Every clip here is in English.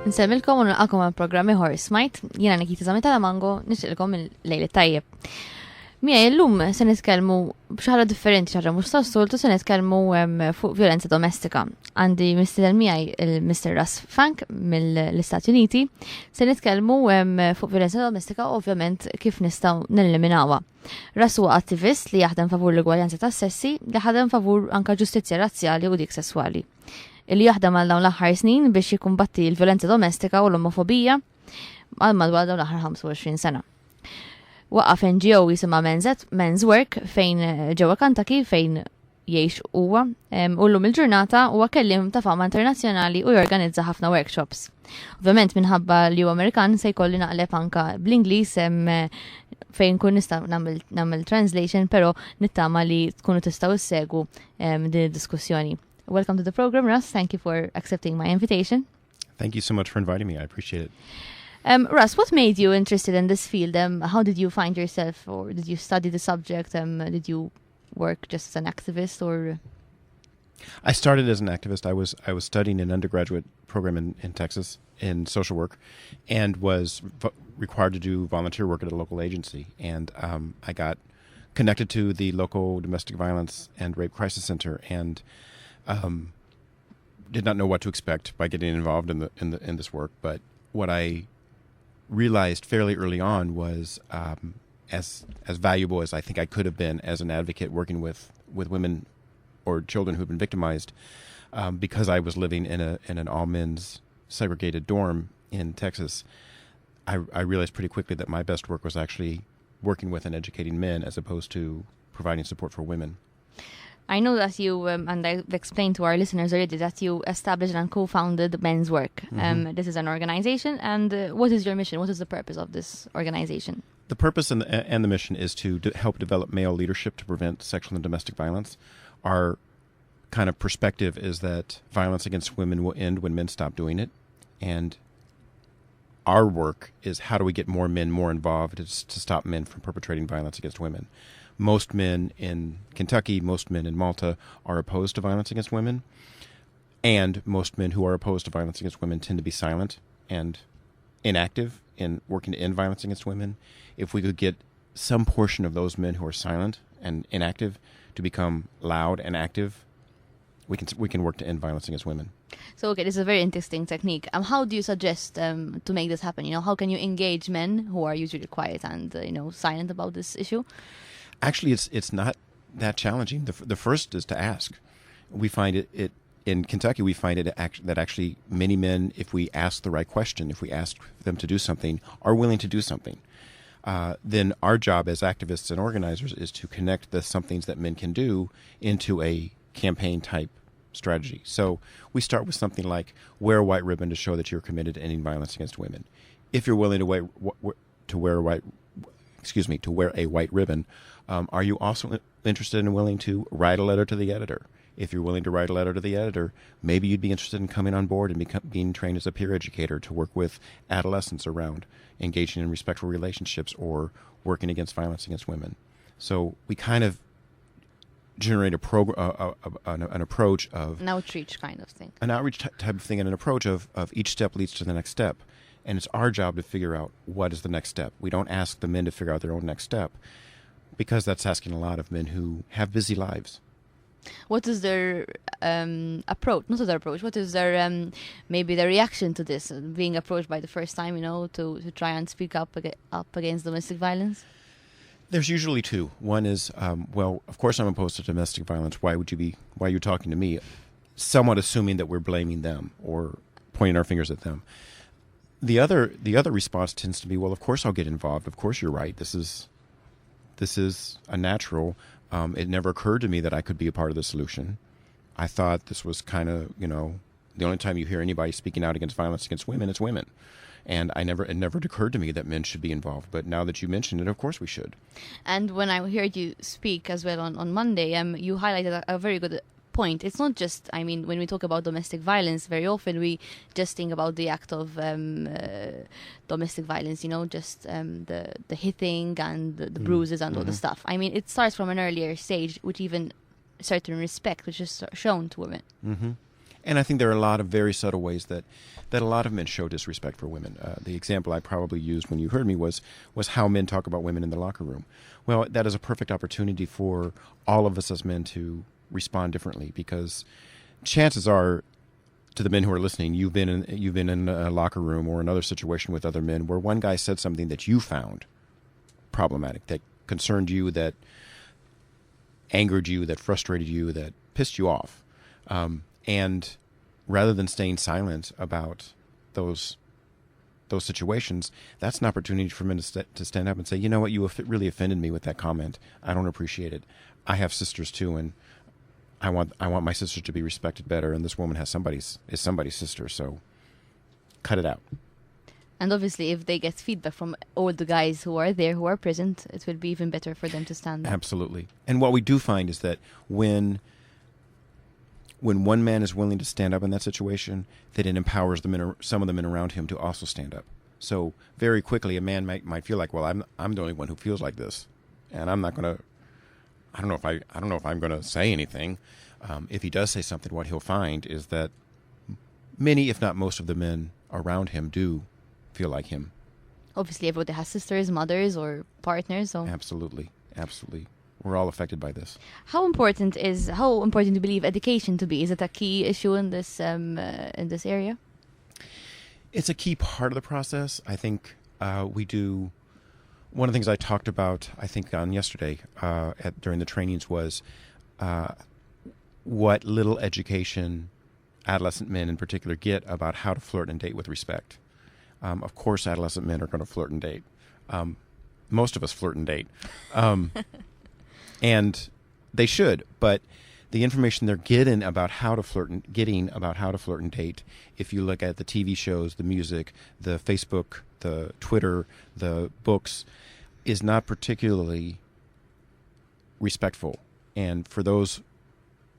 Nsemmilkom u nilqakom għal programmi ħor Smajt, jiena Nikita Zamita Mango, nixtilkom il-lejli tajjeb. Mija illum se nitkellmu b'xi ħaġa differenti ħaġa mhux tas-soltu se nitkellmu fuq violenza domestika. Għandi mistiedel miegħi il-Mr. Rus Funk mill-Istati Uniti, se nitkellmu fuq violenza domestika ovvjament kif nistgħu neliminawha. Rus huwa attivist li jaħdem favur l-igwaljanza tas-sessi, li jaħdem favur anke ġustizzja razzjali u dik sesswali. Illi jaħdem għal dawn l-aħħar snin biex jikkumbatti l-violenza domestika u l-homophobia għal madwar dawn l-aħħar 25 sena. Waqaf NGO jisimha MensWork fejn ġewwa Kentucky fejn jgħix huwa u llum il-ġurnata huwa kellim ta' fama internazzjonali u jorganizza ħafna workshops. Ovvjament minħabba li huwa Amerikan se jkolli naqleb anke bl-Ingliż fejn kun nista' nagħmel translation, però nittama li tkunu tistgħu issegwu din id-diskussjoni. Welcome to the program, Rus. Thank you for accepting my invitation. Thank you so much for inviting me. I appreciate it. Rus, what made you interested in this field? How did you find yourself, or did you study the subject? Did you work just as an activist, or? I started as an activist. I was studying an undergraduate program in Texas in social work, and was required to do volunteer work at a local agency. And I got connected to the local domestic violence and rape crisis center, and did not know what to expect by getting involved in this work. But what I realized fairly early on was as valuable as I think I could have been as an advocate working with women or children who've been victimized, because I was living in an all men's segregated dorm in Texas. I realized pretty quickly that my best work was actually working with and educating men as opposed to providing support for women. I know that you, and I've explained to our listeners already, that you established and co-founded MensWork. Mm-hmm. This is an organization, and what is your mission? What is the purpose of this organization? The purpose and the mission is to help develop male leadership to prevent sexual and domestic violence. Our kind of perspective is that violence against women will end when men stop doing it, and our work is how do we get more men more involved to stop men from perpetrating violence against women. Most men in Kentucky, most men in Malta are opposed to violence against women, and most men who are opposed to violence against women tend to be silent and inactive in working to end violence against women. If we could get some portion of those men who are silent and inactive to become loud and active, we can work to end violence against women. So, okay, this is a very interesting technique. How do you suggest to make this happen? How can you engage men who are usually quiet and silent about this issue? Actually, it's not that challenging. The first is to ask. We find it in Kentucky. We find that actually many men, if we ask the right question, if we ask them to do something, are willing to do something. Then our job as activists and organizers is to connect the somethings that men can do into a campaign type strategy. So we start with something like wear a white ribbon to show that you're committed to ending violence against women. If you're willing to wear a white ribbon, are you also interested and willing to write a letter to the editor? If you're willing to write a letter to the editor, maybe you'd be interested in coming on board and being trained as a peer educator to work with adolescents around engaging in respectful relationships or working against violence against women. So we kind of generate an approach of... An outreach kind of thing. An outreach type of thing, and an approach of each step leads to the next step. And it's our job to figure out what is the next step. We don't ask the men to figure out their own next step, because that's asking a lot of men who have busy lives. What is their approach? Not their approach. What is their maybe their reaction to this? Being approached by the first time, to try and speak up against domestic violence? There's usually two. One is, well, of course I'm opposed to domestic violence. Why are you talking to me? Somewhat assuming that we're blaming them or pointing our fingers at them. The other response tends to be, well, of course I'll get involved. Of course you're right. This is a natural. It never occurred to me that I could be a part of the solution. I thought this was kind of, the only time you hear anybody speaking out against violence against women, it's women. And it never occurred to me that men should be involved. But now that you mentioned it, of course we should. And when I heard you speak as well on Monday, you highlighted a very good point. It's not just, when we talk about domestic violence, very often we just think about the act of domestic violence, just the hitting and the bruises and all the stuff. It starts from an earlier stage with even certain respect, which is shown to women. Mm-hmm. And I think there are a lot of very subtle ways that a lot of men show disrespect for women. The example I probably used when you heard me was how men talk about women in the locker room. Well, that is a perfect opportunity for all of us as men to respond differently, because chances are, to the men who are listening, you've been in a locker room or another situation with other men where one guy said something that you found problematic, that concerned you, that angered you, that frustrated you, that pissed you off. And rather than staying silent about those situations, that's an opportunity for men to stand up and say, you know what, you really offended me with that comment. I don't appreciate it. I have sisters too, and I want my sisters to be respected better. And this woman is somebody's sister, so cut it out. And obviously, if they get feedback from all the guys who are there, who are present, it will be even better for them to stand up. Absolutely. And what we do find is that when one man is willing to stand up in that situation, that it empowers some of the men around him to also stand up. So very quickly, a man might feel like, well, I'm the only one who feels like this, and I'm not going to. I don't know if I'm going to say anything. If he does say something, what he'll find is that many, if not most, of the men around him do feel like him. Obviously, everybody has sisters, mothers, or partners. So absolutely. We're all affected by this. How important do you believe education to be? Is it a key issue in this area? It's a key part of the process. I think we do. One of the things I talked about, I think, on yesterday during the trainings was what little education adolescent men in particular get about how to flirt and date with respect. Of course, adolescent men are going to flirt and date. Most of us flirt and date. And they should, but the information they're getting about how to flirt and date, if you look at the TV shows, the music, the Facebook, the Twitter, the books, is not particularly respectful. And for those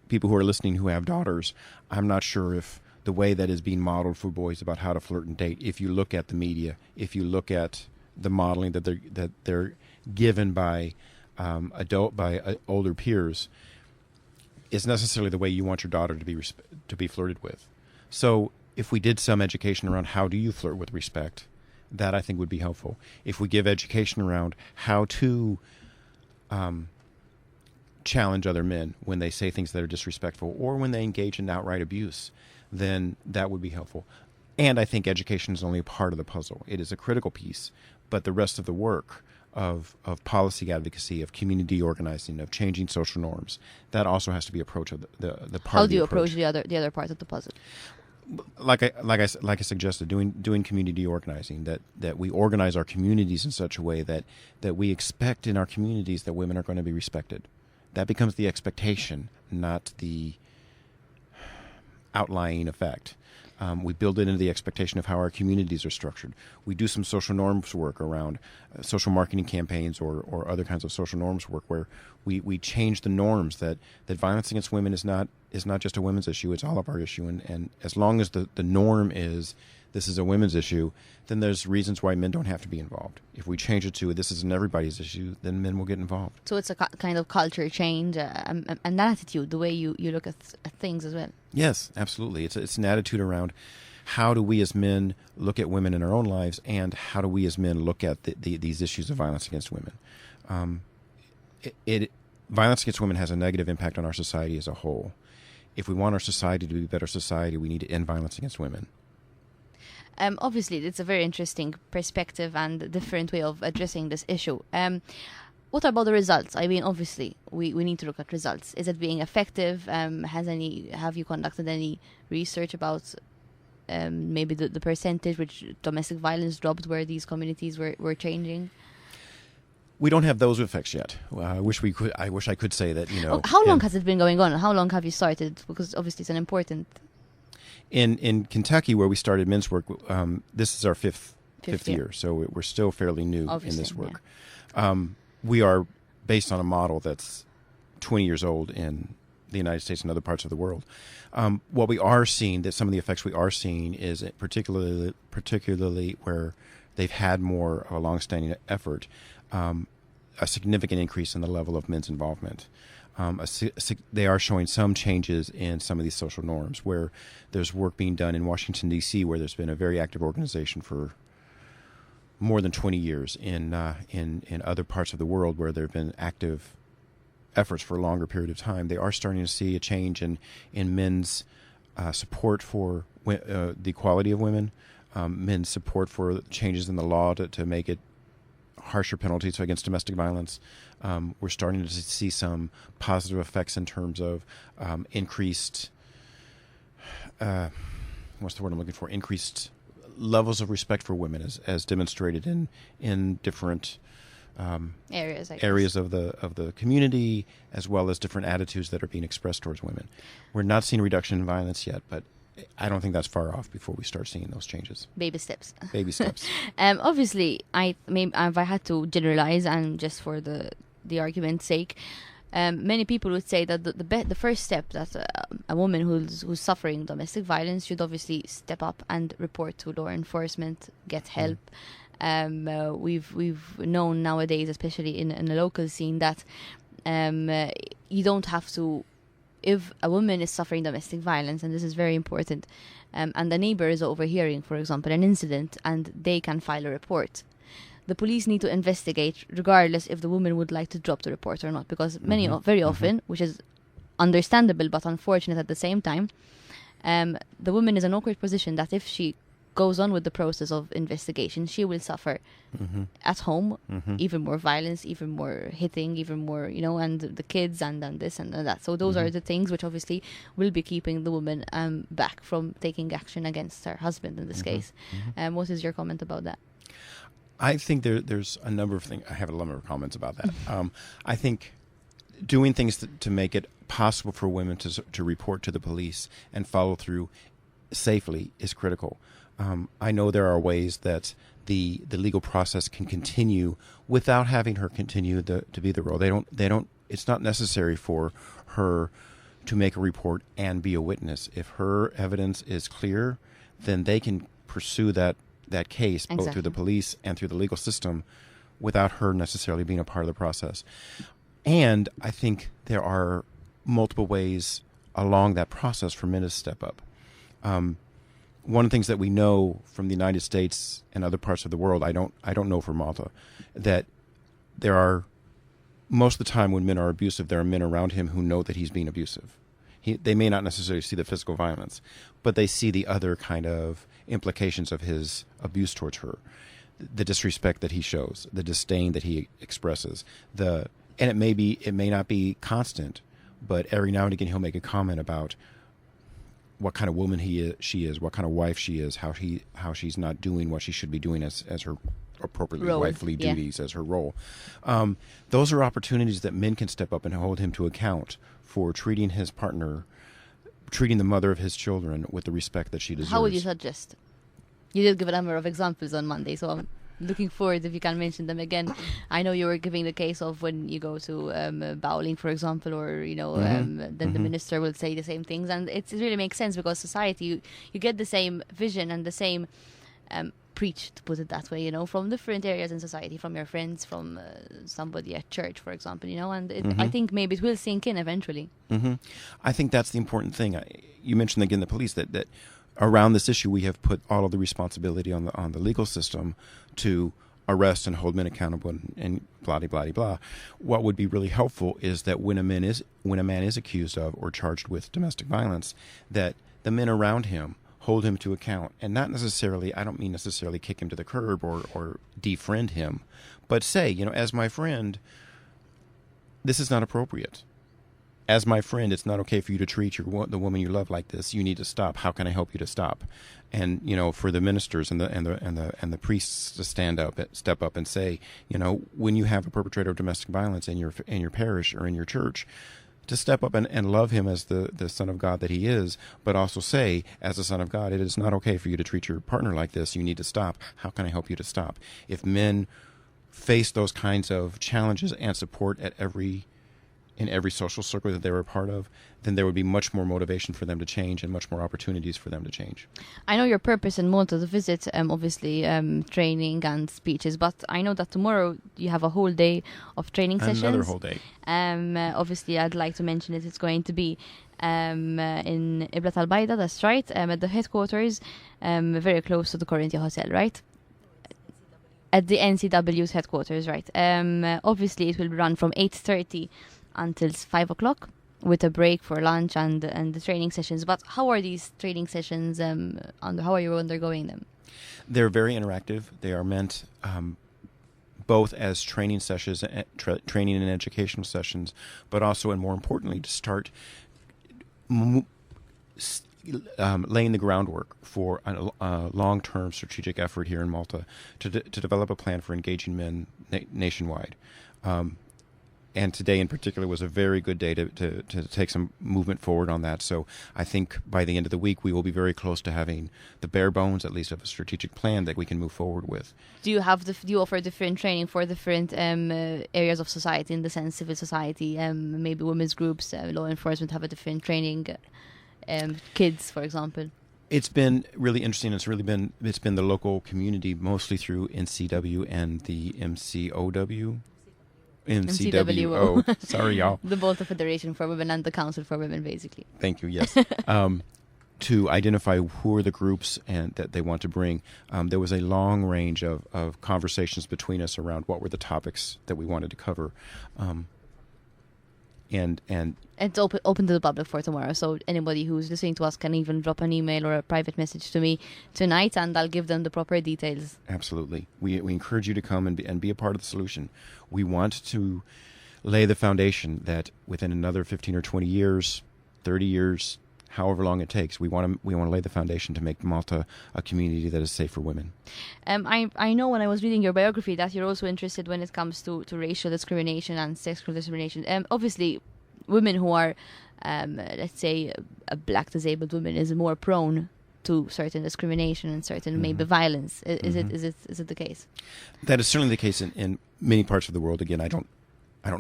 people who are listening who have daughters, I'm not sure if the way that is being modeled for boys about how to flirt and date, if you look at the media, if you look at the modeling that they're given by older peers, is necessarily the way you want your daughter to be flirted with. So if we did some education around how do you flirt with respect, that I think would be helpful. If we give education around how to challenge other men when they say things that are disrespectful or when they engage in outright abuse, then that would be helpful. And I think education is only a part of the puzzle. It is a critical piece, but the rest of the work of policy advocacy, of community organizing, of changing social norms, that also has to be approached the part. How do you approach the other part of the puzzle? Like I suggested, doing community organizing, that we organize our communities in such a way that we expect in our communities that women are going to be respected. That becomes the expectation, not the outlying effect. We build it into the expectation of how our communities are structured. We do some social norms work around social marketing campaigns or other kinds of social norms work where we change the norms that violence against women is not just a women's issue, it's all of our issue. And as long as the norm is this is a women's issue, then there's reasons why men don't have to be involved. If we change it to this isn't everybody's issue, then men will get involved. So it's a kind of culture change and that attitude, the way you look at things as well. Yes, absolutely. It's an attitude around how do we as men look at women in our own lives, and how do we as men look at these issues of violence against women. Violence against women has a negative impact on our society as a whole. If we want our society to be a better society, we need to end violence against women. Obviously, it's a very interesting perspective and a different way of addressing this issue. What about the results? I mean, obviously, we need to look at results. Is it being effective? Have you conducted any research about maybe the percentage which domestic violence dropped where these communities were changing? We don't have those effects yet. I wish I could say that. How long has it been going on? How long have you started? Because obviously, it's an important. In Kentucky, where we started MensWork, this is our fifth year, so we're still fairly new in this work. Yeah. We are based on a model that's 20 years old in the United States and other parts of the world. What we are seeing, that some of the effects we are seeing, is particularly where they've had more of a long-standing effort, a significant increase in the level of men's involvement. they are showing some changes in some of these social norms, where there's work being done in Washington, D.C., where there's been a very active organization for more than 20 years, in other parts of the world where there have been active efforts for a longer period of time. They are starting to see a change in men's support for the equality of women, men's support for changes in the law to make it harsher penalties against domestic violence. We're starting to see some positive effects in terms of increased, what's the word I'm looking for? Increased levels of respect for women, as demonstrated in different areas of the community, as well as different attitudes that are being expressed towards women. We're not seeing a reduction in violence yet, but I don't think that's far off before we start seeing those changes. Baby steps. Baby steps. Obviously, if I had to generalize, and just for the argument's sake, many people would say that the first step that a woman who's suffering domestic violence should obviously step up and report to law enforcement, get help. We've known nowadays, especially in the local scene, that you don't have to. If a woman is suffering domestic violence, and this is very important, and the neighbor is overhearing, for example, an incident, and they can file a report, the police need to investigate regardless if the woman would like to drop the report or not, because very often, which is understandable but unfortunate at the same time, the woman is in an awkward position that if she goes on with the process of investigation, she will suffer at home even more violence, even more hitting, even more, and the kids and this and that. So those are the things which obviously will be keeping the woman back from taking action against her husband in this case. What is your comment about that? I think there's a number of things. I have a number of comments about that. I think doing things to make it possible for women to report to the police and follow through safely is critical. I know there are ways that the legal process can continue without having her continue to be the role. They don't. It's not necessary for her to make a report and be a witness. If her evidence is clear, then they can pursue that case both through the police and through the legal system without her necessarily being a part of the process. And I think there are multiple ways along that process for men to step up. One of the things that we know from the United States and other parts of the world, I don't know for Malta, that there are, most of the time when men are abusive, there are men around him who know that he's being abusive. They may not necessarily see the physical violence, but they see the other kind of implications of his abuse towards her, the disrespect that he shows, the disdain that he expresses, and it may not be constant, but every now and again he'll make a comment about what kind of woman she is, what kind of wife she is, how she's not doing what she should be doing as her appropriately wifely duties, as her role. Those are opportunities that men can step up and hold him to account for treating his partner, treating the mother of his children with the respect that she deserves. How would you suggest? You did give a number of examples on Monday, so I'm looking forward if you can mention them again. I know you were giving the case of when you go to bowling, for example, or then the minister will say the same things, and it really makes sense because society, you get the same vision and the same preach, to put it that way, from different areas in society, from your friends, from somebody at church, for example, and I think maybe it will sink in eventually. I think that's the important thing. You mentioned again the police, that around this issue we have put all of the responsibility on the legal system to arrest and hold men accountable and blah blah blah blah. What would be really helpful is that when a man is accused of or charged with domestic violence, that the men around him hold him to account, and not necessarily, I don't mean necessarily kick him to the curb or defriend him, but say, as my friend, this is not appropriate. As my friend, it's not okay for you to treat the woman you love like this. You need to stop. How can I help you to stop? And for the ministers and the priests to step up and say, when you have a perpetrator of domestic violence in your parish or in your church, to step up and love him as the Son of God that he is, but also say, as the Son of God, it is not okay for you to treat your partner like this. You need to stop. How can I help you to stop? If men face those kinds of challenges and support at every in every social circle that they were a part of, then there would be much more motivation for them to change and much more opportunities for them to change. I know your purpose in Malta to visit, obviously, training and speeches, but I know that tomorrow you have a whole day of training sessions. Another whole day. Obviously, I'd like to mention it. It's going to be in Ibla Al-Bayda, that's right, at the headquarters, very close to the Corinthia Hotel, right? At the NCW's headquarters, right. Obviously, it will be run from 8:30 until 5 o'clock with a break for lunch and the training sessions. But how are these training sessions, how are you undergoing them? They're very interactive. They are meant both as training sessions, training and educational sessions, but also, and more importantly, to start laying the groundwork for a long-term strategic effort here in Malta to develop a plan for engaging men nationwide. And today in particular was a very good day to take some movement forward on that. So I think by the end of the week, we will be very close to having the bare bones, at least, of a strategic plan that we can move forward with. Do you offer different training for different areas of society, in the sense civil society, maybe women's groups, law enforcement have a different training, kids, for example? It's been really interesting. It's been the local community, mostly through NCW and the MCOW. MCWO. Sorry, y'all. The Malta Federation for Women and the Council for Women, basically. Thank you, yes. To identify who are the groups and that they want to bring. There was a long range of conversations between us around what were the topics that we wanted to cover. And it's open to the public for tomorrow, so anybody who's listening to us can even drop an email or a private message to me tonight, and I'll give them the proper details. Absolutely. We encourage you to come and be a part of the solution. We want to lay the foundation that within another 15 or 20 years, 30 years, however long it takes, we want to lay the foundation to make Malta a community that is safe for women. I know when I was reading your biography that you're also interested when it comes to racial discrimination and sexual discrimination. Obviously, women who are, let's say, a black disabled woman is more prone to certain discrimination and certain maybe violence. Is it the case? That is certainly the case in many parts of the world. Again, I don't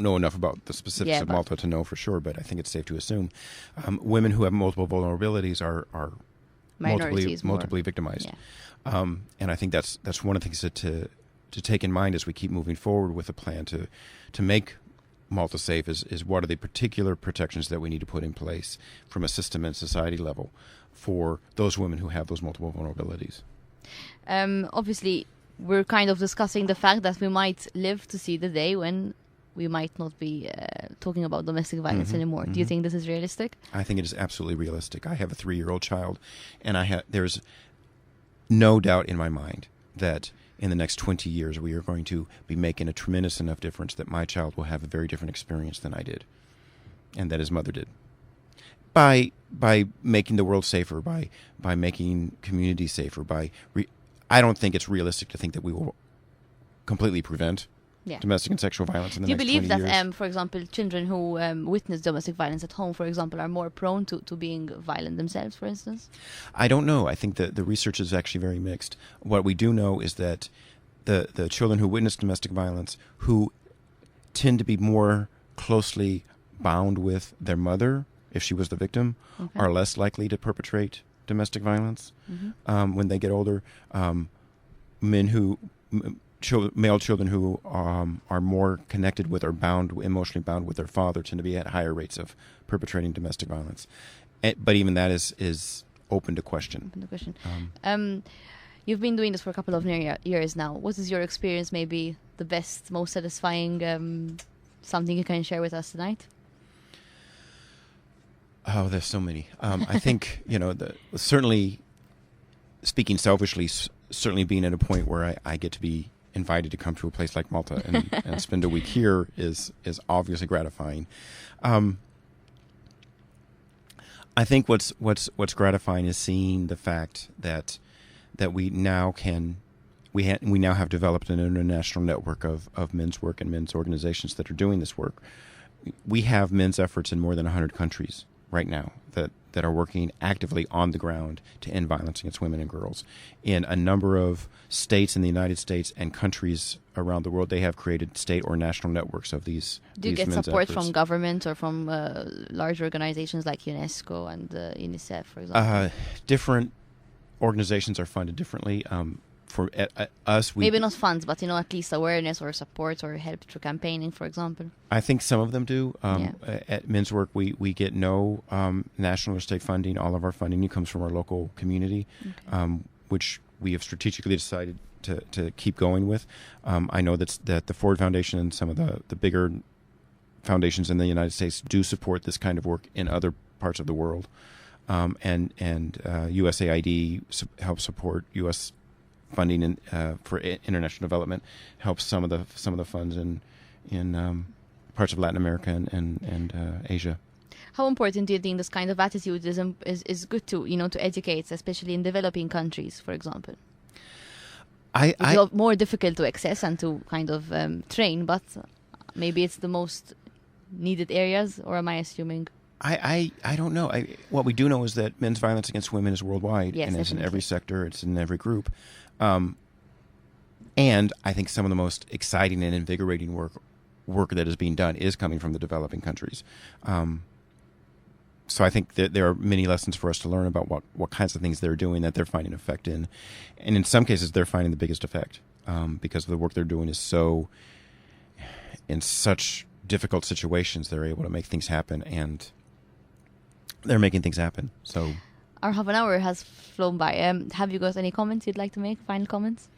know enough about the specifics of Malta to know for sure, but I think it's safe to assume women who have multiple vulnerabilities are multiply victimized. Yeah. And I think that's one of the things to take in mind as we keep moving forward with a plan to make Malta safe is what are the particular protections that we need to put in place from a system and society level for those women who have those multiple vulnerabilities. Obviously, we're kind of discussing the fact that we might live to see the day when we might not be talking about domestic violence anymore. Do you think this is realistic? I think it is absolutely realistic. I have a 3-year-old child, and there's no doubt in my mind that in the next 20 years we are going to be making a tremendous enough difference that my child will have a very different experience than I did, and that his mother did. By making the world safer, by making communities safer, I don't think it's realistic to think that we will completely prevent domestic and sexual violence in the next 20 years. Do you believe that, for example, children who witness domestic violence at home, for example, are more prone to being violent themselves, for instance? I don't know. I think that the research is actually very mixed. What we do know is that the children who witness domestic violence, who tend to be more closely bound with their mother, if she was the victim, are less likely to perpetrate domestic violence when they get older. Male children who are more connected with or emotionally bound with their father tend to be at higher rates of perpetrating domestic violence. But even that is open to question. You've been doing this for a couple of years now. What is your experience, maybe the best, most satisfying, something you can share with us tonight? Oh, there's so many. I think, certainly, speaking selfishly, certainly being at a point where I get to be invited to come to a place like Malta and spend a week here is obviously gratifying. I think what's gratifying is seeing the fact that we now have developed an international network of MensWork and men's organizations that are doing this work. We have men's efforts in more than 100 countries right now that are working actively on the ground to end violence against women and girls. In a number of states in the United States and countries around the world, they have created state or national networks of these. Do you get men's support efforts. from government or from large organizations like UNESCO and UNICEF, for example? Different organizations are funded differently. For us, maybe not funds, but at least awareness or support or help through campaigning, for example. I think some of them do. At MensWork, we get no national or state funding. All of our funding comes from our local community, which we have strategically decided to keep going with. I know that the Ford Foundation and some of the bigger foundations in the United States do support this kind of work in other parts of the world, and USAID helps support U.S. funding for international development, helps some of the funds in parts of Latin America and Asia. How important do you think this kind of attitude is good to to educate, especially in developing countries, for example? It's more difficult to access and to kind of train, but maybe it's the most needed areas, or am I assuming? I don't know. What we do know is that men's violence against women is worldwide, yes, and it's definitely. in every sector, it's in every group. And I think some of the most exciting and invigorating work that is being done is coming from the developing countries. So I think that there are many lessons for us to learn about what kinds of things they're doing that they're finding effect in. And in some cases, they're finding the biggest effect because the work they're doing is so, in such difficult situations, they're able to make things happen, and they're making things happen. So our half an hour has flown by. Have you got any comments you'd like to make? Final comments?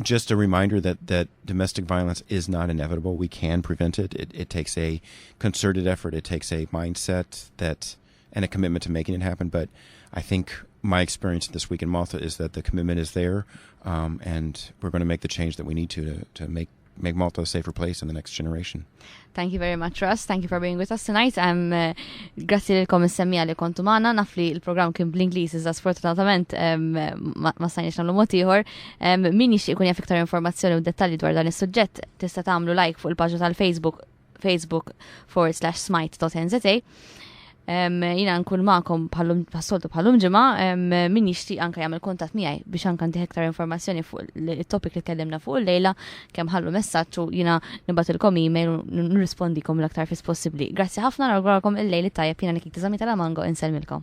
Just a reminder that domestic violence is not inevitable. We can prevent it. It takes a concerted effort. It takes a mindset and a commitment to making it happen. But I think my experience this week in Malta is that the commitment is there, and we're going to make the change that we need to make Malta a safer place in the next generation. Thank you very much, Russ. Thank you for being with us tonight. Grazzi lilkom is-semmija li kontu magħna. Naf li l-programm kien bl-Ingliż iżda sfortunatament ma stajniex nagħmlu mod ieħor. Min jixtieq ikun jaf iktar informazzjoni u dettalji dwar dan is-suġġett tista' tagħmlu like fuq il-paġna tal-Facebook facebook.com/smajt.nza. Jina nkun ma'kom bħas-soltu bħallum ġimgħa, min jixtieq anke jagħmel kuntatt miegħi biex anke ntih iktar informazzjoni fuq it-topic li tkellimna fuq il-lejla, kemm ħallu messaġġ u jiena nibgħatilkom email u nirrispondikom l-aktar fis possibbli. Grazzi ħafna, nawguralkom il-lejl tajjeb, jiena Nikita Zamita Lamango insellmilkom.